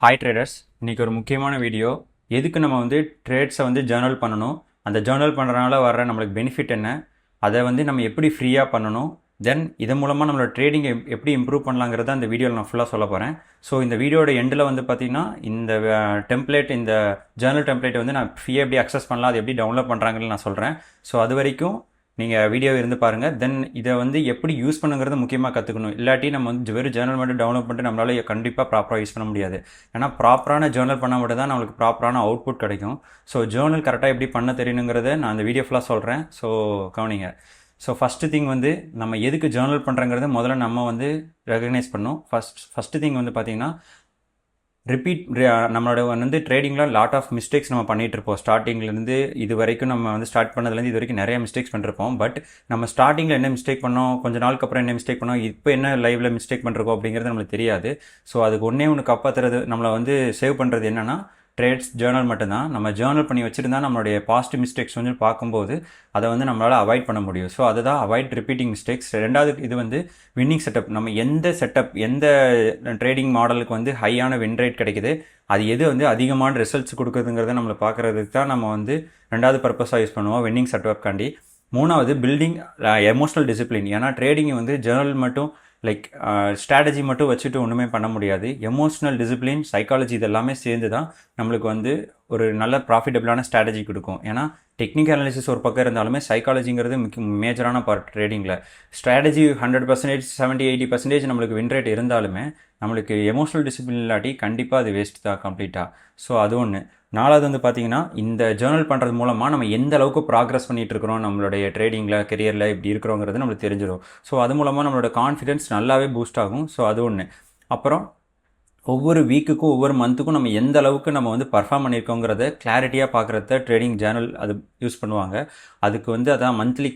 Hi traders, இன்றைக்கி ஒரு முக்கியமான வீடியோ. எதுக்கு நம்ம ட்ரேட்ஸை ஜேர்னல் பண்ணணும், அந்த ஜேர்னல் பண்ணுறதுனால வர நம்மளுக்கு பெனிஃபிட் என்ன, அதை நம்ம எப்படி ஃப்ரீயாக பண்ணணும், தென் இதன் மூலமாக நம்மளோட ட்ரேடிங்கை எப்படி இம்ப்ரூவ் பண்ணலாங்கிறத அந்த வீடியோவில் நான் ஃபுல்லாக சொல்ல போகிறேன். ஸோ இந்த வீடியோட எண்டில் பார்த்திங்கன்னா இந்த டெம்ப்ளேட், இந்த ஜேர்னல் டெம்ப்ளேட்டை நான் ஃப்ரீயாக எப்படி அக்சஸ் பண்ணலாம், அது எப்படி டவுன்லோட் பண்ணுறாங்கன்னு நான் சொல்கிறேன். ஸோ அது வரைக்கும் நீங்கள் வீடியோ இருந்து பாருங்கள். தென் இதை எப்படி யூஸ் பண்ணுங்கிறது முக்கியமாக கற்றுக்கணும். இல்லாட்டி நம்ம வெறும் ஜேர்னல் மட்டும் டவுன்லோட் பண்ணிட்டு நம்மளால் கண்டிப்பாக ப்ராப்பராக யூஸ் பண்ண முடியாது. ஏன்னா ப்ராப்பரான ஜேர்னல் பண்ணால் மட்டும் தான் நம்மளுக்கு ப்ராப்பரான அவுட்புட் கிடைக்கும். ஸோ ஜேர்னல் கரெக்டாக எப்படி பண்ண தெரியணுங்கிறத நான் அந்த வீடியோ ஃபுல்லாக சொல்கிறேன். ஸோ கவனிங்க. ஸோ ஃபஸ்ட்டு திங் நம்ம எதுக்கு ஜேர்னல் பண்ணுறங்கிறத முதல்ல நம்ம ரெகக்னைஸ் பண்ணணும். ஃபஸ்ட்டு திங் பார்த்திங்கன்னா நம்மளோட ட்ரேடிங்கில் லாட் ஆஃப் மிஸ்டேக்ஸ் நம்ம பண்ணிகிட்ருப்போம். ஸ்டார்டிங்லேருந்து இது வரைக்கும் நம்ம ஸ்டார்ட் பண்ணதுலேருந்து இது வரைக்கும் நிறைய மிஸ்டேக்ஸ் பண்ணிருப்போம். பட் நம்ம ஸ்டார்டிங்கில் என்ன மிஸ்டேக் பண்ணோம், கொஞ்சம் நாளுக்கு அப்புறம் என்ன மிஸ்டேக் பண்ணோம், இப்போ என்ன லைவில் மிஸ்டேக் பண்ணுறோம் அப்படிங்கிறது நம்மளுக்கு தெரியாது. ஸோ அதுக்கு ஒன்று காப்பாற்றுறது, நம்மளை சேவ் பண்ணுறது என்னென்னா ட்ரேட்ஸ் ஜேர்னல் மட்டும்தான். நம்ம ஜேர்னல் பண்ணி வச்சுருந்தா நம்மளுடைய பாஸ்ட் மிஸ்டேக்ஸ் பார்க்கும்போது அதை நம்மளால் அவாய்ட் பண்ண முடியும். ஸோ அதுதான் அவாய்ட் ரிப்பீட்டிங் மிஸ்டேக்ஸ். ரெண்டாவது இது வின்னிங் செட்டப். நம்ம எந்த ட்ரேடிங் மாடலுக்கு ஹையான வின் ரேட் கிடைக்குது, அது எது அதிகமான ரிசல்ட்ஸ் கொடுக்குதுங்கிறத நம்மளை பார்க்குறதுக்கு தான் நம்ம ரெண்டாவது பர்பஸாக யூஸ் பண்ணுவோம், வின்னிங் செட்டப்காண்டி. மூணாவது பில்டிங் எமோஷனல் டிசிப்ளின். ஏன்னா ட்ரேடிங் ஜேர்னல் மட்டும் ஸ்ட்ராட்டஜி மட்டும் வச்சுட்டு ஒன்றுமே பண்ண முடியாது. எமோஷ்னல் டிசிப்ளின், சைக்காலஜி இதெல்லாமே சேர்ந்து தான் நம்மளுக்கு ஒரு நல்ல ப்ராஃபிட்டபிளான ஸ்ட்ராட்டஜி கொடுக்கும். ஏன்னா டெக்னிக்கல் அனாலிசிஸ் ஒரு பக்கம் இருந்தாலுமே சைக்காலஜிங்கிறது மேஜரான பார்ட் ட்ரேடிங்கில். ஸ்ட்ராட்டஜி 100%, 70-80% நம்மளுக்கு வின் ரேட் இருந்தாலுமே நம்மளுக்கு எமோஷனல் டிசிப்ளின் இல்லாட்டி கண்டிப்பாக அது வேஸ்ட் தான் கம்ப்ளீட்டாக. ஸோ அது ஒன்று. நாலாவது பார்த்தீங்கன்னா இந்த ஜேர்னல் பண்ணுறது மூலமாக நம்ம எந்த அளவுக்கு ப்ராக்ரஸ் பண்ணிகிட்டு இருக்கிறோம் நம்மளுடைய ட்ரேடிங்கில், கெரியரில் இப்படி இருக்கிறோங்கிறது நம்மளுக்கு தெரிஞ்சிடும். ஸோ அது மூலமாக நம்மளோட கான்ஃபிடென்ஸ் நல்லாவே பூஸ்ட் ஆகும். ஸோ அது ஒன்று. அப்புறம் ஒவ்வொரு வீக்குக்கும் ஒவ்வொரு மந்த்துக்கும் நம்ம எந்த அளவுக்கு நம்ம பர்ஃபார்ம் பண்ணியிருக்கோங்கிறத கிளாரிட்டியாக பார்க்குறத ட்ரேடிங் ஜேர்னல் அது யூஸ் பண்ணுவாங்க. அதுக்கு அதான் மந்த்லி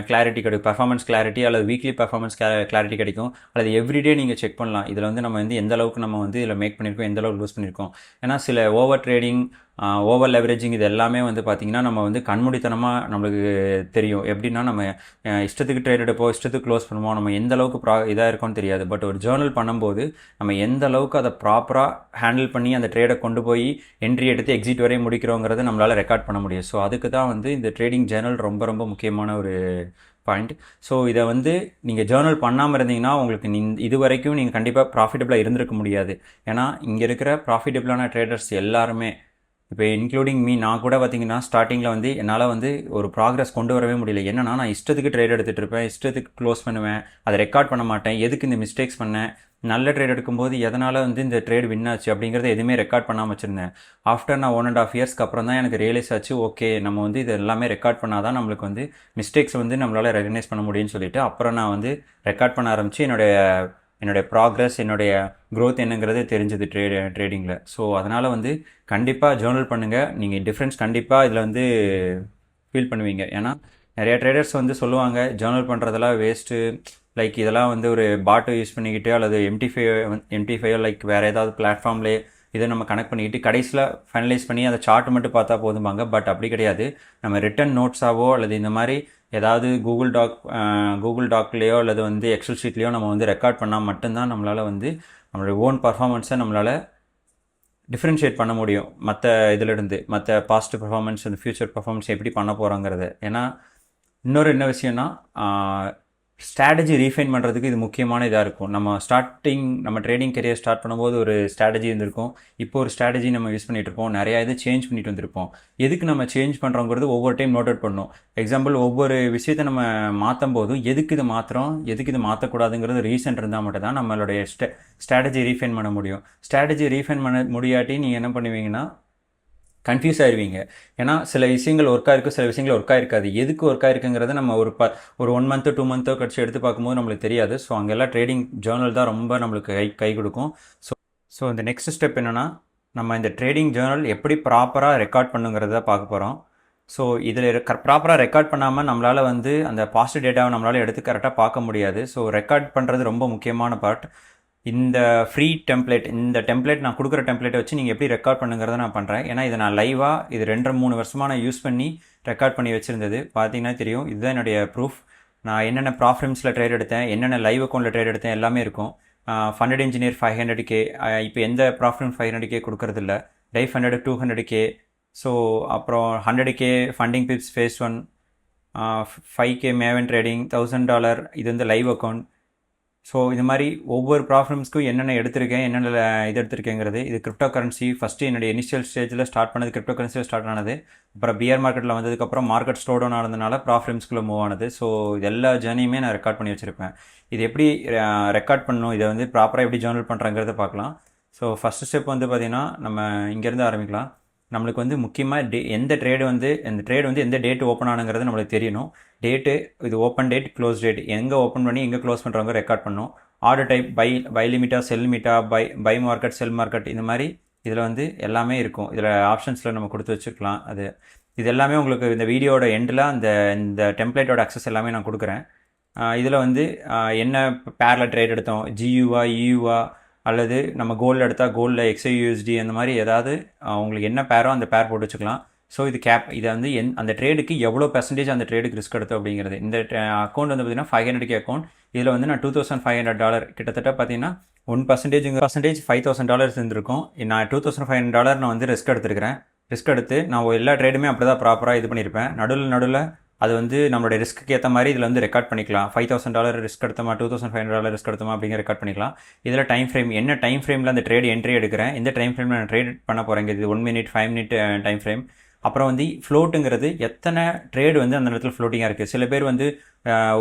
கிளாரிட்டி கிடைக்கும், பர்ஃபார்மன்ஸ் கிளாரிட்டி, அல்லது வீக்லி பர்ஃபார்மன்ஸ் கிளாரிட்டி கிடைக்கும். அல்லது எவ்ரிடே நீங்கள் செக் பண்ணலாம். இதில் நம்ம எந்த அளவுக்கு நம்ம இதில் மேக் பண்ணியிருக்கோம், எந்த அளவுக்கு லூஸ் பண்ணியிருக்கோம். ஏன்னா சில ஓவர் ட்ரேடிங், ஓவர் லெவரேஜிங் இது எல்லாமே பார்த்திங்கன்னா நம்ம கண்மூடித்தனமாக நம்மளுக்கு தெரியும். எப்படின்னா நம்ம இஷ்டத்துக்கு ட்ரேட் எடுப்போம், இஷ்டத்துக்கு க்ளோஸ் பண்ணுவோம், நம்ம எந்த அளவுக்கு இதாக இருக்கும்னு தெரியாது. பட் ஒரு ஜேர்னல் பண்ணும்போது நம்ம எந்த அளவுக்கு அதை ப்ராப்பராக ஹேண்டில் பண்ணி அந்த ட்ரேடை கொண்டு போய் என்ட்ரி எடுத்து எக்ஸிட் வரையும் முடிக்கிறோங்கிறத நம்மளால் ரெக்கார்ட் பண்ண முடியும். ஸோ அதுக்கு தான் இந்த ட்ரேடிங் ஜேர்னல் ரொம்ப ரொம்ப முக்கியமான ஒரு பாயிண்ட். ஸோ இதை நீங்கள் ஜேர்னல் பண்ணாமல் இருந்தீங்கன்னா உங்களுக்கு இது வரைக்கும் நீங்கள் கண்டிப்பாக ப்ராஃபிட்டபிளாக இருந்திருக்க முடியாது. ஏன்னா இங்கே இருக்கிற ப்ராஃபிட்டபிளான ட்ரேடர்ஸ் எல்லாருமே, இப்போ இன்க்ளூடிங் மீ, நான் கூட பார்த்திங்கன்னா ஸ்டார்டிங்கில் என்னால் ஒரு ப்ராக்ரஸ் கொண்டு வரவே முடியல. என்னன்னா நான் இஷ்டத்துக்கு ட்ரேட் எடுத்துகிட்டு இருப்பேன், இஷ்டத்துக்கு க்ளோஸ் பண்ணுவேன், அதை ரெக்கார்ட் பண்ண மாட்டேன். எதுக்கு இந்த மிஸ்டேக்ஸ் பண்ணேன், நல்ல ட்ரேட் எடுக்கும்போது எதனால் இந்த ட்ரேட் வின் ஆச்சு அப்படிங்கிறத எதுவுமே ரெக்கார்ட் பண்ணாமல் வச்சுருந்தேன். ஆஃப்டர் நான் 1.5 இயர்ஸ்க்கு அப்புறம் தான் எனக்கு ரியலைஸ் ஆச்சு, ஓகே நம்ம இது எல்லாமே ரெக்கார்ட் பண்ணால் தான் நம்மளுக்கு மிஸ்டேக்ஸ் நம்மளால் ரெகனைஸ் பண்ண முடியும்னு சொல்லிட்டு அப்புறம் நான் ரெக்கார்ட் பண்ண ஆரம்பித்து என்னுடைய ப்ராக்ரஸ், என்னுடைய க்ரோத் என்னங்கிறது தெரிஞ்சது ட்ரேடிங்கில். ஸோ அதனால் கண்டிப்பாக ஜேர்னல் பண்ணுங்கள். நீங்கள் டிஃப்ரென்ஸ் கண்டிப்பாக இதில் ஃபீல் பண்ணுவீங்க. ஏன்னா நிறையா ட்ரேடர்ஸ் சொல்லுவாங்க ஜேர்னல் பண்ணுறதெல்லாம் வேஸ்ட்டு, லைக் இதெல்லாம் ஒரு பாட்டை யூஸ் பண்ணிக்கிட்டு அல்லது எம்டி5 லைக் வேறு ஏதாவது பிளாட்ஃபார்ம்லேயே இதை நம்ம கனெக்ட் பண்ணிக்கிட்டு கடைசியில் ஃபைனலைஸ் பண்ணி அந்த சார்ட் மட்டும் பார்த்தா போதுமாங்க. பட் அப்படி கிடையாது. நம்ம ரிட்டன் நோட்ஸாவோ அல்லது இந்த மாதிரி ஏதாவது கூகுள் டாக்லேயோ அல்லது எக்ஸல் ஷீட்லேயோ நம்ம ரெக்கார்ட் பண்ணால் மட்டும்தான் நம்மளால் நம்மளுடைய ஓன் பர்ஃபார்மன்ஸை நம்மளால் டிஃப்ரென்ஷியேட் பண்ண முடியும் மற்ற இதிலிருந்து, மற்ற பாஸ்ட் பர்ஃபார்மன்ஸ், அந்த ஃப்யூச்சர் பர்ஃபார்மன்ஸ் எப்படி பண்ண போகிறோங்கிறது. ஏன்னா இன்னொரு என்ன விஷயம்னா ஸ்ட்ராட்டஜி ரீஃபைன் பண்ணுறதுக்கு இது முக்கியமான இதாக இருக்கும். நம்ம ட்ரேடிங் கெரியர் ஸ்டார்ட் பண்ணும்போது ஒரு ஸ்ட்ராட்டஜி இருந்திருக்கும். இப்போ ஒரு ஸ்ட்ராட்டஜி நம்ம யூஸ் பண்ணிகிட்டு இருப்போம், நிறையா இது சேஞ்ச் பண்ணிட்டு வந்திருப்போம். எதுக்கு நம்ம சேஞ்ச் பண்ணுறோங்கிறது ஒவ்வொரு டைம் நோட் அவுட் பண்ணணும். எக்ஸாம்பிள், ஒவ்வொரு விஷயத்தை நம்ம மாற்றும் போதும் எதுக்கு இது மாற்றுறோம், எதுக்கு இது மாற்றக்கூடாதுங்கிறது ரீசன் இருந்தால் மட்டும் தான் நம்மளுடைய ஸ்ட்ராட்டஜி ரீஃபைன் பண்ண முடியும். ஸ்ட்ராட்டஜி ரீஃபைன் பண்ண முடியாட்டி நீங்கள் என்ன பண்ணுவீங்கன்னா கன்ஃபியூஸ் ஆயிடுவீங்க. ஏன்னா சில விஷயங்கள் ஒர்க்காக இருக்குது, சில விஷயங்கள் ஒர்க்காக இருக்காது. எதுக்கு ஒர்க்காக இருக்குங்கிறத நம்ம ஒரு 1 மந்த் 2 மந்த்தோ கழிச்சு எடுத்து பார்க்கும்போது நம்மளுக்கு தெரியாது. ஸோ அங்கெல்லாம் ட்ரேடிங் ஜேர்னல் தான் ரொம்ப நம்மளுக்கு கை கொடுக்கும். ஸோ இந்த நெக்ஸ்ட் ஸ்டெப் என்னென்னா, நம்ம இந்த ட்ரேடிங் ஜேர்னல் எப்படி ப்ராப்பராக ரெக்கார்ட் பண்ணுங்கிறத பார்க்க போகிறோம். ஸோ இதில் ப்ராப்பராக ரெக்கார்ட் பண்ணாமல் நம்மளால் அந்த பாசிட்டிவ் டேட்டாவை நம்மளால் எடுத்து கரெக்டாக பார்க்க முடியாது. ஸோ ரெக்கார்ட் பண்ணுறது ரொம்ப முக்கியமான பார்ட். இந்த ஃப்ரீ டெம்ப்ளேட், இந்த டெம்ப்ளேட் நான் கொடுக்குற டெம்ப்ளேட்டை வச்சு நீங்கள் எப்படி ரெக்கார்ட் பண்ணுங்கிறத நான் பண்ணுறேன். ஏன்னா இதை நான் லைவாக இது 2-3 வருஷமாக நான் யூஸ் பண்ணி ரெக்கார்ட் பண்ணி வச்சுருந்தது. பார்த்தீங்கன்னா தெரியும், இதுதான் என்னுடைய ப்ரூஃப். நான் என்னென்ன ப்ராஃபிட்ஸில் ட்ரேட் எடுத்தேன், என்னென்ன லைவ் அக்கௌண்ட்டில் ட்ரேட் எடுத்தேன் எல்லாமே இருக்கும். Funded engineer 500K. இப்போ எந்த ப்ராஃபிட்டும் 500K கொடுக்கறதில்ல. Tie funded 200K. ஸோ அப்புறம் 100K funding pips phase 1, 5K maven trading, $1000 இது வந்து லைவ் அக்கௌண்ட். ஸோ இது மாதிரி ஒவ்வொரு ப்ராப்ளம்ஸ்க்கும் என்னென்ன எடுத்திருக்கேன், என்னென்ன இது எடுத்திருக்கேங்கிறது. இது கிரிப்டோ கரன்சி ஃபஸ்ட்டு என்னுடைய இனிஷியல் ஸ்டேஜில் ஸ்டார்ட் பண்ணது, கிரிப்டோ கரன்சியில் ஸ்டார்ட் ஆனது. அப்புறம் பிஆர் மார்க்கெட்டில் வந்ததுக்கப்புறம் மார்க்கெட் ஸ்லோ டவுன் ஆனதுனால ப்ராஃபிட்ஸ்குள்ளே மூவ் ஆனது. ஸோ இது எல்லா ஜேர்னியுமே நான் ரெக்கார்ட் பண்ணி வச்சுருப்பேன். இது எப்படி ரெக்கார்ட் பண்ணணும், இதை வந்து ப்ராப்பராக எப்படி ஜேர்னல் பண்ணுறங்கிறத பார்க்கலாம். ஸோ ஃபஸ்ட்டு ஸ்டெப் வந்து பார்த்திங்கன்னா நம்ம இங்கேருந்து ஆரம்பிக்கலாம். நம்மளுக்கு வந்து முக்கியமாக எந்த ட்ரேடு வந்து எந்த டேட்டு ஓப்பன் ஆனுங்கிறது நம்மளுக்கு தெரியணும். டேட்டு, இது ஓப்பன் டேட், க்ளோஸ் டேட், எங்கே ஓப்பன் பண்ணி எங்கே க்ளோஸ் பண்ணுறவங்க ரெக்கார்ட் பண்ணணும். ஆர்டர் டைப், பை லிமிட்டாக, செல் லிமிட்டா, பை மார்க்கெட், செல் மார்க்கெட், இந்த மாதிரி இதில் வந்து எல்லாமே இருக்கும். இதில் ஆப்ஷன்ஸில் நம்ம கொடுத்து வச்சுக்கலாம். இது எல்லாமே உங்களுக்கு இந்த வீடியோட எண்டில் இந்த டெம்ப்ளேட்டோட அக்சஸ் எல்லாமே நான் கொடுக்குறேன். இதில் வந்து என்ன பேரில் ட்ரேட் எடுத்தோம், ஜியூவா, இயூவா, அல்லது நம்ம கோல்டு எடுத்தால் கோல்டில் XAUSD, அந்த மாதிரி ஏதாவது உங்களுக்கு என்ன பேரோ அந்த பேர் போட்டு வச்சுக்கலாம். ஸோ இது இதை வந்து அந்த ட்ரேடுக்கு எவ்வளோ பெர்சன்டேஜ் அந்த ட்ரேடுக்கு ரிஸ்க் எடுத்தோம் அப்படிங்கிறது. இந்த அக்கௌண்ட் வந்து பார்த்திங்கன்னா 500K அக்கௌண்ட். இதில் வந்து நான் $2500, கிட்டத்தட்ட பார்த்தீங்கன்னா 1% $5000 இருந்திருக்கும். நான் $2500 நான் வந்து ரிஸ்க் எடுத்துருக்கிறேன். ரிஸ்க் எடுத்து நான் எல்லா ட்ரேடுமே அப்படி தான் ப்ராப்பராக இது பண்ணியிருப்பேன். நடுவில் அது வந்து நம்மளுடைய ரிஸ்க்கு ஏற்ற மாதிரி இதில் வந்து ரெக்கார்ட் பண்ணிக்கலாம். $5000 ரிஸ்க் எடுத்தோமா, $2500 ரிஸ்க் எடுத்தோமா அப்படிங்கிற ரெக்கார்ட் பண்ணிக்கலாம். இதில் டைம் ஃப்ரேம், என்ன டைம் ஃப்ரேமில் அந்த ட்ரேட் என்ட்ரி எடுக்கிறேன், எந்த டைம் ஃப்ரேமில் நான் ட்ரேட் பண்ண போகிறேங்க, இது 1 மினிட், 5 மினிட் டைம் ஃப்ரேம். அப்புறம் வந்து ஃப்ளோட்டுங்கிறது எத்தனை ட்ரேடு வந்து அந்த நேரத்தில் ஃப்ளோட்டிங்காக இருக்குது. சில பேர் வந்து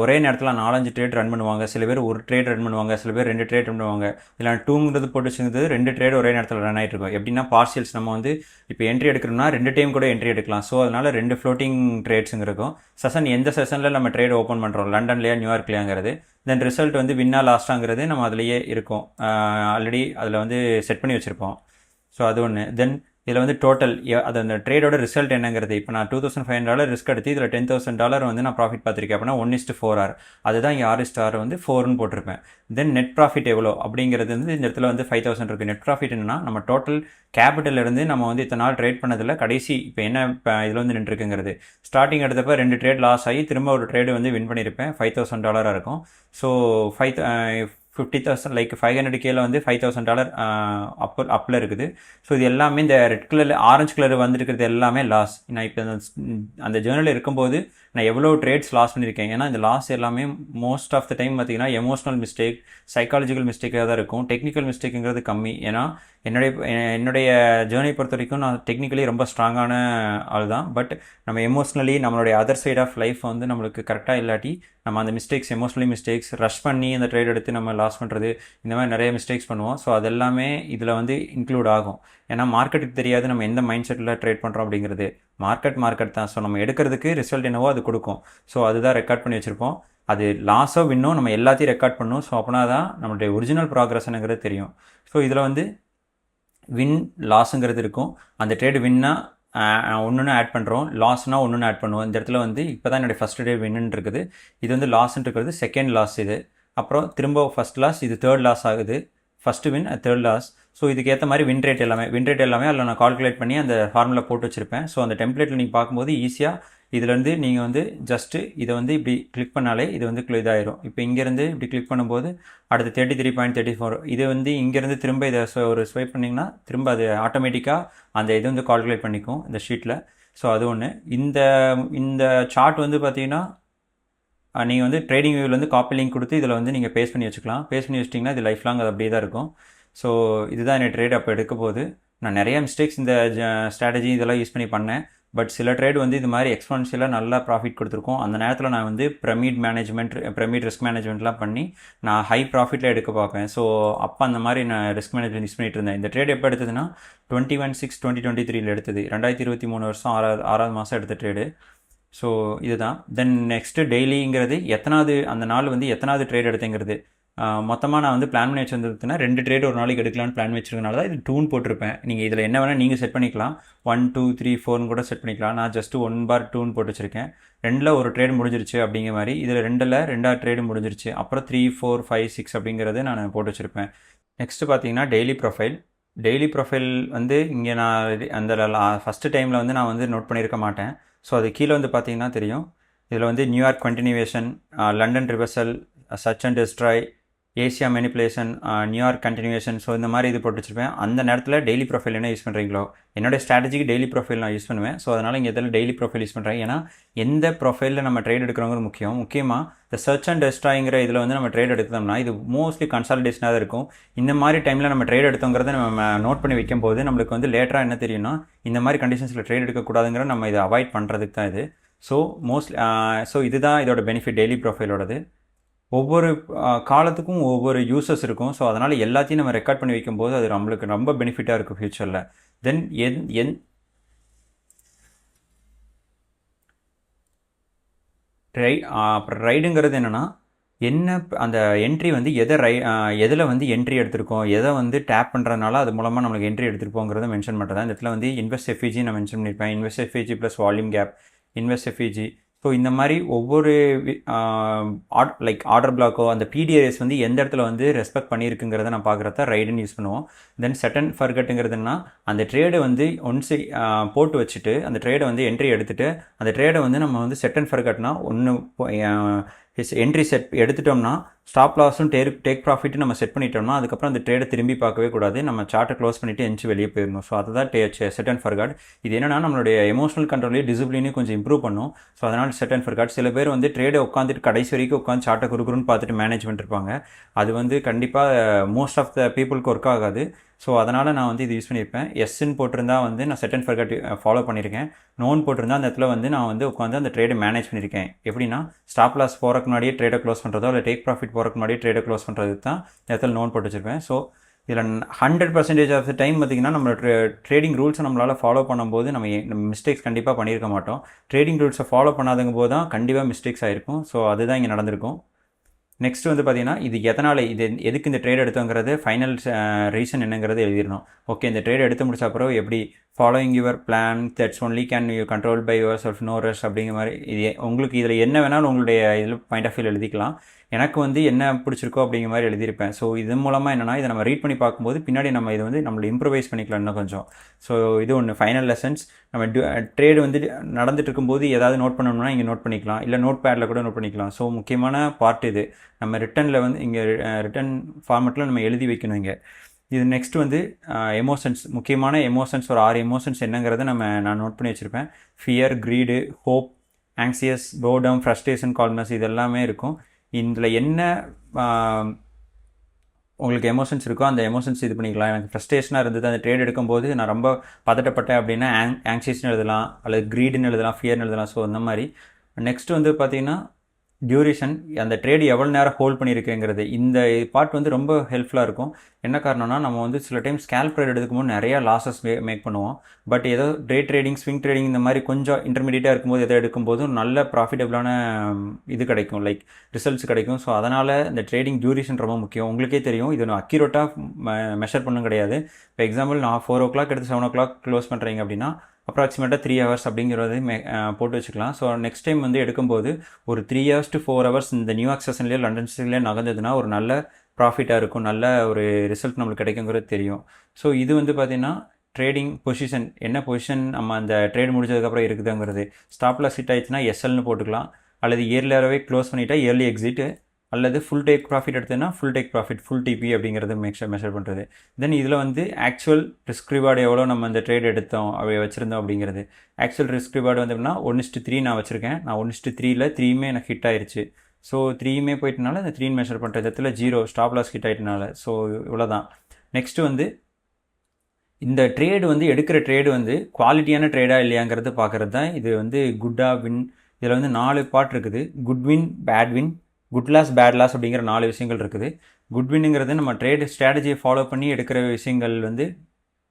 ஒரே நேரத்தில் 4-5 ட்ரேட் ரன் பண்ணுவாங்க. சில பேர் ஒரு ட்ரேட் ரன் பண்ணுவாங்க. சில பேர் 2 ட்ரேட் ரன் பண்ணுவாங்க. இல்லை 2ங்கிறது போட்டு வச்சுங்கிறது 2 ட்ரேட் ஒரே நேரத்தில் ரன் ஆகிட்டு இருக்கும். எப்படின்னா பார்சியல்ஸ் நம்ம வந்து இப்போ என்ட்ரி எடுக்கணும்னா 2 டைம் கூட என்ட்ரி எடுக்கலாம். ஸோ அதனால் 2 ஃப்ளோட்டிங் ட்ரேட்ஸுங்க இருக்கும். எந்த செஷனில் நம்ம ட்ரேட் ஓப்பன் பண்ணுறோம், லண்டன்லையா நியூயார்க்லையாங்கிறது. தென் ரிசல்ட் வந்து வின்னா லாஸ்ட்டாங்கிறது நம்ம அதிலேயே இருக்கும். ஆல்ரெடி அதில் வந்து செட் பண்ணி வச்சுருப்போம். ஸோ அது ஒன்று. தென் இதில் வந்து டோட்டல் அது அந்த ட்ரேடோட ரிசல்ட் என்னங்கிறது. இப்போ நான் $2500 ரிஸ்க் எடுத்து இதில் $10,000 வந்து நான் ப்ராஃபிட் பார்த்துருக்கேன். அப்படின்னா 1:4 அதுதான் இங்கே R வந்து 4ன்னு போட்டிருப்பேன். தென் நெட் ப்ராஃபிட் எவ்வளோ அப்படிங்கிறது வந்து இந்த இடத்துல வந்து 5000 இருக்குது. நெட் ப்ராஃபிட் என்னன்னா நம்ம டோட்டல் கேபிட்டலிருந்து நம்ம வந்து இத்தனை நாள் ட்ரேட் பண்ணதில் கடைசி இப்போ என்ன இதில் வந்து நின்றுருக்குங்கிறது. ஸ்டார்டிங் எடுத்தப்போ 2 ட்ரேட் லாஸ் ஆகி திரும்ப ஒரு ட்ரேடு வந்து வின் பண்ணியிருப்பேன். $5000 இருக்கும். ஸோ 50,000 லைக் 500Kல வந்து $5000 அப்பில் இருக்குது. ஸோ இது எல்லாமே இந்த ரெட் கலர், ஆரஞ்சு கலர் வந்துருக்கிறது எல்லாமே லாஸ். நான் இப்போ அந்த ஜேர்னலில் இருக்கும்போது நான் எவ்வளோ ட்ரேட்ஸ் லாஸ் பண்ணியிருக்கேன். ஏன்னா இந்த லாஸ் எல்லாமே மோஸ்ட் ஆஃப் த டைம் பார்த்திங்கன்னா எமோஷனல் மிஸ்டேக், சைக்காலஜிக்கல் மிஸ்டேக்காக தான் இருக்கும். டெக்னிக்கல் மிஸ்டேக்குங்கிறது கம்மி. ஏன்னா என்னுடைய ஜேர்னி பொறுத்த வரைக்கும் நான் டெக்னிக்கலி ரொம்ப ஸ்ட்ராங்கான ஆள் தான். பட் நம்ம எமோஷ்னலி நம்மளுடைய அதர் சைட் ஆஃப் லைஃப் வந்து நம்மளுக்கு கரெக்டாக இல்லாட்டி நம்ம அந்த மிஸ்டேக்ஸ், எமோஷ்னலி மிஸ்டேக்ஸ், ரஷ் பண்ணி அந்த ட்ரேட் எடுத்து நம்ம லாஸ் பண்ணுறது, இந்த மாதிரி நிறைய மிஸ்டேக்ஸ் பண்ணுவோம். ஸோ அதெல்லாமே இதில் வந்து இன்க்ளூட் ஆகும். ஏன்னா மார்க்கெட்டுக்கு தெரியாது நம்ம எந்த மைண்ட் செட்டில் ட்ரேட் பண்ணுறோம் அப்படிங்கிறது. மார்க்கெட் தான். ஸோ நம்ம எடுக்கிறதுக்கு ரிசல்ட் என்னவோ அது கொடுக்கும். ஸோ அதுதான் ரெக்கார்ட் பண்ணி வச்சுருப்போம். அது லாஸோ வின்னோ நம்ம எல்லாத்தையும் ரெக்கார்ட் பண்ணணும். ஸோ அப்படின்னா தான் நம்மளுடைய ஒரிஜினல் ப்ராக்ரஸ்னுங்கிறது தெரியும். ஸோ இதில் வந்து வின் லாஸுங்கிறது இருக்கும். அந்த ட்ரேடு வின்னா ஒன்று ஆட் பண்ணுறோம், லாஸ்னால் ஒன்று ஆட் பண்ணுவோம். இந்த இடத்துல வந்து இப்போ தான் என்னுடைய ஃபஸ்ட் டே வின்னு இருக்குது. இது வந்து லாஸ்ன்னு இருக்கிறது செகண்ட் லாஸ் இது. அப்புறம் திரும்ப ஃபஸ்ட் லாஸ், இது தேர்ட் லாஸ் ஆகுது. First win, third loss. So இதுக்கு ஏற்ற மாதிரி வின் ரேட் எல்லாமே அதில் நான் கால்குலேட் பண்ணி அந்த ஃபார்முலா போட்டு வச்சுருப்பேன். ஸோ அந்த டெம்ப்ளேட்டில் நீங்கள் பார்க்கும்போது ஈஸியாக இதுலேருந்து நீங்கள் வந்து ஜஸ்ட்டு இதை வந்து இப்படி கிளிக் பண்ணாலே இது வந்து இதாகிடும். இப்போ இங்கேருந்து இப்படி கிளிக் பண்ணும்போது அடுத்து 33.34 இது வந்து இங்கேருந்து திரும்ப இதை ஒரு ஸ்வைப் பண்ணிங்கன்னா திரும்ப அது ஆட்டோமேட்டிக்காக அந்த இது வந்து கால்குலேட் பண்ணிக்கும் இந்த ஷீட்டில். ஸோ அது ஒன்று. இந்த சார்ட் வந்து பார்த்தீங்கன்னா நீங்கள் வந்து ட்ரேடிங் வியூவில் வந்து காப்பி லிங்க் கொடுத்து இதில் வந்து நீங்கள் பேஸ்ட் பண்ணி வச்சுக்கலாம். பேஸ்ட் பண்ணி வச்சிட்டிங்கன்னா இது லைஃப் லாங் அது அப்படியே தான் இருக்கும். ஸோ இதுதான் என்னை ட்ரேட் அப்போ எடுக்க போகுது. நான் நிறைய மிஸ்டேக்ஸ் இந்த ஸ்ட்ராட்டஜி இதெல்லாம் யூஸ் பண்ணி பண்ணேன். பட் சில ட்ரேட் வந்து இது மாதிரி எக்ஸ்பென்சிவாக நல்லா ப்ராஃபிட் கொடுத்துருக்கோம். அந்த நேரத்தில் நான் வந்து பிரமிட் ரிஸ்க் மேனேஜ்மெண்ட்லாம் பண்ணி நான் ஹை ப்ராஃபிட்டில் எடுக்க பார்ப்பேன். ஸோ அப்போ அந்த மாதிரி நான் ரிஸ்க் மேனேஜ்மெண்ட் யூஸ் பண்ணிட்டு இருந்தேன். இந்த ட்ரேட் எப்போ எடுத்ததுன்னா 21/6/2023 எடுத்தது. 2023 வருஷம் 6வது மாதம் எடுத்த ட்ரேடு. ஸோ இதுதான். தென் நெக்ஸ்ட்டு டெய்லிங்கிறது அந்த நாள் வந்து எத்தனாவது ட்ரேட் எடுத்தேங்கிறது. மொத்தமாக நான் வந்து பிளான் பண்ணி வச்சுருந்துன்னா 2 ட்ரேட் ஒரு நாளைக்கு எடுக்கலான்னு பிளான் வச்சுருக்கனால தான் இது 2ன்னு போட்டிருப்பேன். நீங்கள் இதில் என்ன வேணால் நீங்கள் செட் பண்ணிக்கலாம். 1, 2, 3, 4ன்னு கூட செட் பண்ணிக்கலாம். நான் ஜஸ்ட்டு 1/2ன்னு போட்டு வச்சுருக்கேன். 2ல் ஒரு ட்ரேட் முடிஞ்சிருச்சு அப்படிங்கிற மாதிரி. இதில் 2வது ட்ரேடு முடிஞ்சிருச்சு. அப்புறம் 3, 4, 5, 6 அப்படிங்கிறது நான் போட்டு வச்சுருப்பேன். நெக்ஸ்ட்டு பார்த்தீங்கன்னா டெய்லி ப்ரொஃபைல் வந்து இங்கே நான் அந்த ஃபஸ்ட்டு டைமில் வந்து நான் வந்து நோட் பண்ணியிருக்க மாட்டேன். ஸோ அது கீழே வந்து பார்த்தீங்கன்னா தெரியும். இதில் வந்து New York continuation, London reversal, search and destroy, Asia manipulation, New York continuation, so இந்த மாதிரி இது போட்டு வச்சுருப்பேன். அந்த நேரத்தில் டெய்லி ப்ரொஃபைல் என்ன யூஸ் பண்ணுறீங்களோ, என்னோடய ஸ்ட்ராட்டஜிக்கு டெய்லி ப்ரொஃபைல் நான் யூஸ் பண்ணுவேன். ஸோ அதனால் இங்கே இதில் டெய்லி ப்ரொஃபைல் யூஸ் பண்ணுறேன். ஏன்னா எந்த ப்ரொஃபைலில் நம்ம ட்ரேட் எடுக்கிறோங்கிறது முக்கியம். முக்கியமாக இந்த சர்ச் அண்ட் டெஸ்ட்ராய்ங்கிற இதில் வந்து நம்ம ட்ரேட் எடுத்தோம்னா இது மோஸ்ட்லி கன்சாலிடேஷனாக தான் இருக்கும். இந்த மாதிரி டைமில் நம்ம ட்ரேட் எடுத்தோங்கிறத நம்ம நோட் பண்ணி வைக்கும் போது நம்மளுக்கு வந்து லேட்டராக என்ன தெரியும்னா, இந்த மாதிரி கண்டிஷன்ஸில் ட்ரேட் எடுக்கக்கூடாதுங்கிற நம்ம இதை அவாய்ட் பண்ணுறதுக்கு தான் இது. ஸோ இதுதான் இதோட பெனிஃபிட் டெய்லி ப்ரொஃபைலோடது. ஒவ்வொரு காலத்துக்கும் ஒவ்வொரு யூசஸ் இருக்கும். ஸோ அதனால் எல்லாத்தையும் நம்ம ரெக்கார்ட் பண்ணி வைக்கும்போது அது நம்மளுக்கு ரொம்ப பெனிஃபிட்டாக இருக்கும் ஃப்யூச்சரில். தென் அப்புறம் ரைடுங்கிறது என்னென்னா, என்ன அந்த என்ட்ரி வந்து எதில் வந்து என்ட்ரி எடுத்திருக்கோம், எதை வந்து டேப் பண்ணுறதுனால அது மூலமாக நம்மளுக்கு என்ட்ரி எடுத்துருப்போங்கிறத மென்ஷன் பண்ணுறது. இந்த இடத்துல வந்து இன்வெஸ்ட் எஃப்இஜி நான் மென்ஷன் பண்ணியிருப்பேன். இன்வெஸ்ட் எஃப்இஜி ப்ளஸ் வால்யூம் கேப், இன்வெஸ்ட் எஃப்இஜி. ஸோ இந்த மாதிரி ஒவ்வொரு ஆர்டர் பிளாக்கோ அந்த பிடிஆர்எஸ் வந்து எந்த இடத்துல வந்து ரெஸ்பெக்ட் பண்ணியிருக்குங்கிறத நான் பார்க்குறத ரைடுன்னு யூஸ் பண்ணுவோம். தென் செட் அண்ட் ஃபர்கட்டுங்கிறதுனா அந்த ட்ரேடை வந்து ஒன்ஸ் போட்டு வச்சுட்டு அந்த ட்ரேடை வந்து என்ட்ரி எடுத்துகிட்டு அந்த ட்ரேடை வந்து நம்ம வந்து செட் அண்ட் ஃபர்கட்னா ஒன்று என்ட்ரி செட் எடுத்துட்டோம்னா ஸ்டாப் லாஸும் டேக் ப்ராஃபிட்டும் நம்ம செட் பண்ணிட்டோம்னா அதுக்கப்புறம் அந்த ட்ரேடை திரும்பி பார்க்கவே கூடாது. நம்ம சார்ட்டை க்ளோஸ் பண்ணிவிட்டு எஞ்சி வெளியே போயிடணும். ஸோ அதுதான் செட் அண்ட் ஃபர்காட். இது என்னென்னா நம்மளுடைய எமோஷனல் கண்ட்ரோலையும் டிசிப்ளினையும் கொஞ்சம் இம்ப்ரூவ் பண்ணும். ஸோ அதனால் செட் அண்ட் ஃபர்காட். சில பேர் வந்து ட்ரேடை உட்காந்துட்டு கடைசி வரைக்கும் உட்காந்து சார்ட்டை குறுக்குன்னு பார்த்துட்டு மேனேஜ்மெண்ட் இருப்பாங்க. அது வந்து கண்டிப்பாக மோஸ்ட் ஆஃப் த பீப்புளுக்கு ஒர்க் ஆகாது. ஸோ அதனால் நான் வந்து இது யூஸ் பண்ணியிருப்பேன். எஸ்ன்னு போட்டிருந்தா வந்து நான் செட் அண்ட் ஃபர்காட் ஃபாலோ பண்ணியிருக்கேன். நோன் போட்டிருந்தா அந்த இடத்துல வந்து நான் வந்து உட்காந்து அந்த ட்ரேடை மேனேஜ் பண்ணியிருக்கேன். எப்படின்னா ஸ்டாப் லாஸ் போகிறக்கு முன்னாடியே ட்ரேடை க்ளோஸ் பண்ணுறதோ இல்லை டேக் ப்ராஃபிட் போகிறக்கு முன்னாடியே ட்ரேடை க்ளோஸ் பண்ணுறது தான் இந்த இடத்துல நோன் போட்டு வச்சுருப்பேன். ஸோ இதில் 100% ஆஃப் த டைம் பார்த்திங்கன்னா நம்ம ட்ரேடிங் ரூல்ஸை நம்மளால் ஃபாலோ பண்ணும்போது நம்ம மிஸ்டேக்ஸ் கண்டிப்பாக பண்ணியிருக்க மாட்டோம். ட்ரேடிங் ரூல்ஸை ஃபாலோ பண்ணாதங்க போது தான் கண்டிப்பாக மிஸ்டேக்ஸ் ஆகிருக்கும். ஸோ அதுதான் இங்கே நடந்திருக்கும். நெக்ஸ்ட் வந்து பார்த்தீங்கன்னா இது எதனால் எதுக்கு இந்த ட்ரேட் எடுத்தோங்கிறது ஃபைனல் ரீசன் என்னங்கிறது எழுதிடணும். ஓகே, இந்த ட்ரேட் எடுத்து முடிச்ச அப்புறம் எப்படி following your plan that's only can you control by your self, no rush அப்படிங்கிற மாதிரி இது உங்களுக்கு இதில் என்ன வேணாலும் உங்களுடைய இதில் பாயிண்ட் ஆஃப் வியூ எழுதிக்கலாம். எனக்கு வந்து என்ன பிடிச்சிருக்கோ அப்படிங்கிற மாதிரி எழுதியிருப்பேன். ஸோ இது மூலமாக என்னென்னா இதை நம்ம ரீட் பண்ணி பார்க்கும்போது பின்னாடி நம்ம இதை வந்து நம்மளை இம்ப்ரூவைஸ் பண்ணிக்கலாம் இன்னும் கொஞ்சம். ஸோ இது ஒன்று ஃபைனல் லெசன்ஸ். நம்ம ட்ரேடு வந்து நடந்துட்டு இருக்கும்போது ஏதாவது நோட் பண்ணணும்னா இங்கே நோட் பண்ணிக்கலாம், இல்லை நோட் பேடில் கூட நோட் பண்ணிக்கலாம். ஸோ முக்கியமான பார்ட் இது. நம்ம ரிட்டனில் வந்து இங்கே ரிட்டன் ஃபார்மெட்டில் நம்ம எழுதி வைக்கணும் இங்கே. இது நெக்ஸ்ட் வந்து எமோஷன்ஸ், முக்கியமான எமோஷன்ஸ் ஒரு 6 எமோஷன்ஸ் என்னங்கிறத நான் நோட் பண்ணி வச்சுருப்பேன். Fear, greed, hope, anxious, boredom, frustration, calmness, இது எல்லாமே இருக்கும். இதில் என்ன உங்களுக்கு எமோஷன்ஸ் இருக்கோ அந்த எமோஷன்ஸ் இது பண்ணிக்கலாம். எனக்கு ஃப்ரஸ்ட்ரேஷனாக இருந்தது அந்த ட்ரேட் எடுக்கும்போது நான் ரொம்ப பதட்டப்பட்டேன் அப்படின்னா ஆங்ஸியஸ்னு எழுதலாம், அல்லது க்ரீடுன்னு எழுதலாம், ஃபியர்னு எழுதலாம். ஸோ அந்த மாதிரி. நெக்ஸ்ட் வந்து பார்த்திங்கன்னா டியூரேஷன், அந்த ட்ரேடு எவ்வளோ நேரம் ஹோல்ட் பண்ணியிருக்கேங்கிறது. இந்த பார்ட் வந்து ரொம்ப ஹெல்ப்ஃபுல்லாக இருக்கும். என்ன காரணம்னா நம்ம வந்து சில டைம் ஸ்கேல்ப் ட்ரேட் எடுக்கும்போது நிறையா லாஸஸ் மேக் பண்ணுவோம். பட் ஏதோ டே ட்ரேடிங், ஸ்விங் ட்ரேடிங் இந்த மாதிரி கொஞ்சம் இன்டர்மீடியட்டாக இருக்கும்போது எதை எடுக்கும்போதும் நல்ல ப்ராஃபிட்டபிளான இது கிடைக்கும், லைக் ரிசல்ட்ஸ் கிடைக்கும். ஸோ அதனால் இந்த ட்ரேடிங் டியூரேஷன் ரொம்ப முக்கியம். உங்களுக்கே தெரியும் இது நான் அக்யூரேட்டாக மெஷர் பண்ண கிடையாது. இப்போ எக்ஸாம்பிள் நான் 4 o'clock எடுத்து 7 o'clock க்ளோஸ் பண்ணுறீங்க அப்படின்னா அப்ராக்சிமேட்டாக 3 hours அப்படிங்கிறது போட்டு வச்சுக்கலாம். ஸோ நெக்ஸ்ட் டைம் வந்து எடுக்கும்போது ஒரு 3 hours to 4 hours இந்த நியூயார்க் செஷன்லேயே லண்டன் செஷன்லேயே நகர்ந்ததுன்னா ஒரு நல்ல ப்ராஃபிட்டாக இருக்கும், நல்ல ஒரு ரிசல்ட் நம்மளுக்கு கிடைக்குங்கிறது தெரியும். ஸோ இது வந்து பார்த்திங்கன்னா ட்ரேடிங் பொசிஷன், என்ன பொசிஷன் நம்ம அந்த ட்ரேட் முடிஞ்சதுக்கப்புறம் இருக்குதுங்கிறது. ஸ்டாப் லாஸ் ஹிட் ஆயிடுச்சுன்னா எஸ்எல்னு போட்டுக்கலாம், அல்லது இயர்லியாகவே க்ளோஸ் பண்ணிவிட்டா இயர்லி எக்ஸிட்டு, அல்லது ஃபுல் டேக் ப்ராஃபிட் எடுத்ததுன்னா full take profit, full TP அப்படிங்கிறது மெஷர் பண்ணுறது. தென் இதில் வந்து ஆக்சுவல் ரிஸ்க் ரிவார்டு எவ்வளோ நம்ம அந்த ட்ரேட் எடுத்தோம் வச்சுருந்தோம் அப்படிங்கிறது. ஆக்சுவல் ரிஸ்க் ரிவார்டு வந்து எப்படின்னா 1:3 நான் வச்சுருக்கேன். நான் 1:3ல் 3மே எனக்கு ஹிட் ஆயிடுச்சு. ஸோ 3மே போயிட்டனால அந்த 3 மெஷர் பண்ணுற இடத்துல 0 ஸ்டாப் லாஸ் ஹிட் ஆகிட்டனால. ஸோ இவ்வளோ தான். நெக்ஸ்ட்டு வந்து இந்த ட்ரேடு வந்து எடுக்கிற ட்ரேடு வந்து குவாலிட்டியான ட்ரேடாக இல்லையாங்கிறது பார்க்குறது தான் இது வந்து குட்டாக வின். இதில் வந்து 4 பார்ட் இருக்குது. Good win, bad win, good loss, bad loss அப்படிங்கிற 4 விஷயங்கள் இருக்குது. குட் வின்னுங்கிறது நம்ம ட்ரேடு ஸ்ட்ராட்டஜியை ஃபாலோ பண்ணி எடுக்கிற விஷயங்கள் வந்து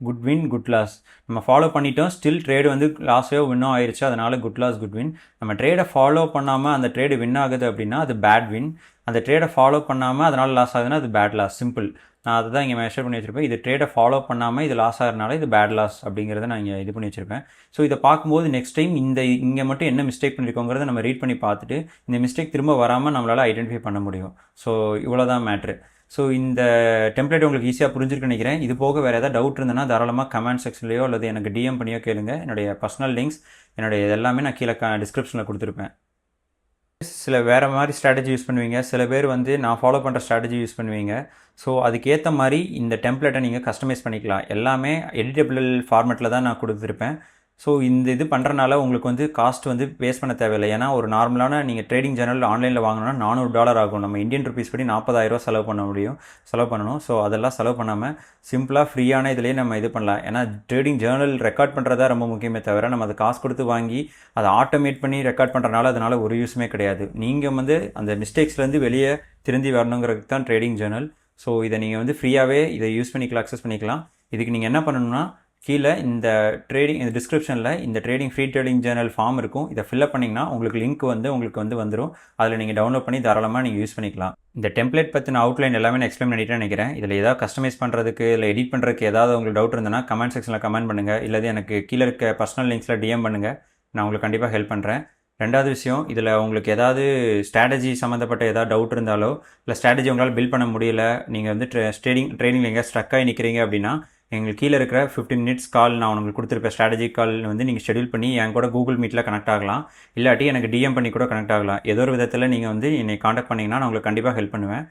குட் வின், குட் லாஸ். நம்ம ஃபாலோ பண்ணிட்டோம், ஸ்டில் ட்ரேடு வந்து லாஸோ வின்னோ ஆயிடுச்சு, அதனால் குட் லாஸ், குட் வின். நம்ம ட்ரேடை ஃபாலோ பண்ணாமல் அந்த ட்ரேடு வின் ஆகுது அப்படின்னா அது பேட் வின். அந்த ட்ரேடை ஃபாலோ பண்ணாமல் அதனால் லாஸ் ஆகுதுன்னா அது பேட் லாஸ். சிம்பிள். நான் அதை தான் இங்கே மெஷர் பண்ணி வச்சுருப்பேன். இது ட்ரேடை ஃபாலோ பண்ணாமல் இது லாஸ் ஆகிறனால இது பேட் லாஸ் அப்படிங்கிறத நான் இங்கே இது பண்ணி வச்சுருப்பேன். ஸோ இதை பார்க்கும்போது நெக்ஸ்ட் டைம் இங்கே மட்டும் என்ன மிஸ்டேக் பண்ணியிருக்கோங்கிறத நம்ம ரீட் பண்ணி பார்த்துட்டு இந்த மிஸ்டேக் திரும்ப வராமல் நம்மளால் ஐடென்டிஃபை பண்ண முடியும். ஸோ இவ்வளோ தான் மேட்ரு. ஸோ இந்த டெம்ப்ளேட் உங்களுக்கு ஈஸியாக புரிஞ்சிருக்குன்னு நினைக்கிறேன். இது போக வேறு ஏதாவது டவுட் இருந்ததுன்னா தாராளமாக கமெண்ட் செக்ஷன்லையோ அல்லது எனக்கு டிஎம் பண்ணியோ கேளுங்க. என்னுடைய பர்சனல் லிங்க்ஸ், என்னுடைய எல்லாமே நான் கீழே டிஸ்கிரிப்ஷனில் கொடுத்துருப்பேன். சில வேறு மாதிரி ஸ்ட்ராட்டஜி யூஸ் பண்ணுவீங்க, சில பேர் வந்து நான் ஃபாலோ பண்ணுற ஸ்ட்ராட்டஜி யூஸ் பண்ணுவீங்க. ஸோ அதுக்கேற்ற மாதிரி இந்த டெம்ப்ளேட்டை நீங்கள் கஸ்டமைஸ் பண்ணிக்கலாம். எல்லாமே எடிட்டபிள் ஃபார்மேட்டில் தான் நான் கொடுத்துருப்பேன். ஸோ இந்த இது பண்ணுறனால உங்களுக்கு வந்து காஸ்ட் வந்து வேஸ்ட் பண்ண தேவையில்லை. ஏன்னா ஒரு நார்மலான நீங்கள் ட்ரேடிங் ஜேர்னல் ஆன்லைனில் வாங்கினா $400 ஆகும். நம்ம இந்தியன் ருபீஸ் படி 40,000 செலவு பண்ணணும். ஸோ அதெல்லாம் செலவு பண்ணாமல் சிம்பிளாக ஃப்ரீயான இதுலேயே நம்ம இது பண்ணலாம். ஏன்னா ட்ரேடிங் ஜேர்னல் ரெக்கார்ட் பண்ணுறதா ரொம்ப முக்கியமே தவிர நம்ம அதை காசு கொடுத்து வாங்கி அதை ஆட்டோமேட் பண்ணி ரெக்கார்ட் பண்ணுறனால அதனால் ஒரு யூஸுமே கிடையாது. நீங்கள் வந்து அந்த மிஸ்டேக்ஸ்லேருந்து வெளியே திருந்தி வரணுங்கிறதுக்கு தான் ட்ரேடிங் ஜேர்னல். ஸோ இதை நீங்கள் வந்து ஃப்ரீயாகவே இதை யூஸ் பண்ணிக்கலாம், அக்சஸ் பண்ணிக்கலாம். இதுக்கு நீங்கள் என்ன பண்ணணும்னா கீழே இந்த டிஸ்கிரிப்ஷனில் இந்த ஃப்ரீ ட்ரேடிங் ஜேர்னல் ஃபார்ம் இருக்கும். இதை ஃபில்அப் பண்ணிங்கன்னா உங்களுக்கு லிங்க் வந்து உங்களுக்கு வந்துடும். அதில் நீங்கள் டவுன்லோட் பண்ணி தாராளமாக நீங்கள் யூஸ் பண்ணிக்கலாம். இந்த டெம்ப்ளேட் பற்றின அவுட்லைன் எல்லாமே நான் எக்ஸ்பிளைன் பண்ணிட்டேன்னு நினைக்கிறேன். இதில் ஏதாவது கஸ்டமைஸ் பண்ணுறதுக்கு இல்லை எடிட் பண்ணுறதுக்கு ஏதாவது உங்களுக்கு டவுட் இருந்ததுன்னா கமெண்ட் செக்ஷனில் கமெண்ட் பண்ணுங்கள். இல்லை எனக்கு கீழே இருக்க பர்சனல் லிங்க்ஸில் டிஎம் பண்ணுங்கள். நான் உங்களுக்கு கண்டிப்பாக ஹெல்ப் பண்ணுறேன். ரெண்டாவது விஷயம், இதில் உங்களுக்கு ஏதாவது ஸ்ட்ராட்டஜி சம்மந்தப்பட்ட ஏதாவது டவுட் இருந்தாலோ இல்லை ஸ்ட்ராட்டஜி உங்களால் பில்ட் பண்ண முடியல, நீங்கள் வந்து ட்ரேடிங்கில் எங்கே ஸ்ட்ரக் ஆகி நிற்கிறீங்க அப்படின்னா எங்களுக்கு கீழே இருக்கிற 15 மினிட்ஸ் கால் நான் உங்களுக்கு கொடுத்துருப்பேன். ஸ்ட்ராட்டஜி கால் வந்து நீங்கள் ஷெடியூல் பண்ணி என் கூட கூகுள் மீட்டில் கனெக்ட் ஆகலாம். இல்லாட்டி எனக்கு டிஎம் பண்ணி கூட கனெக்ட் ஆகலாம். ஏதோ ஒரு விதத்தில் நீங்கள் வந்து என்னை காண்டாக்ட் பண்ணிங்கன்னா நான் உங்களுக்கு கண்டிப்பாக ஹெல்ப் பண்ணுவேன்.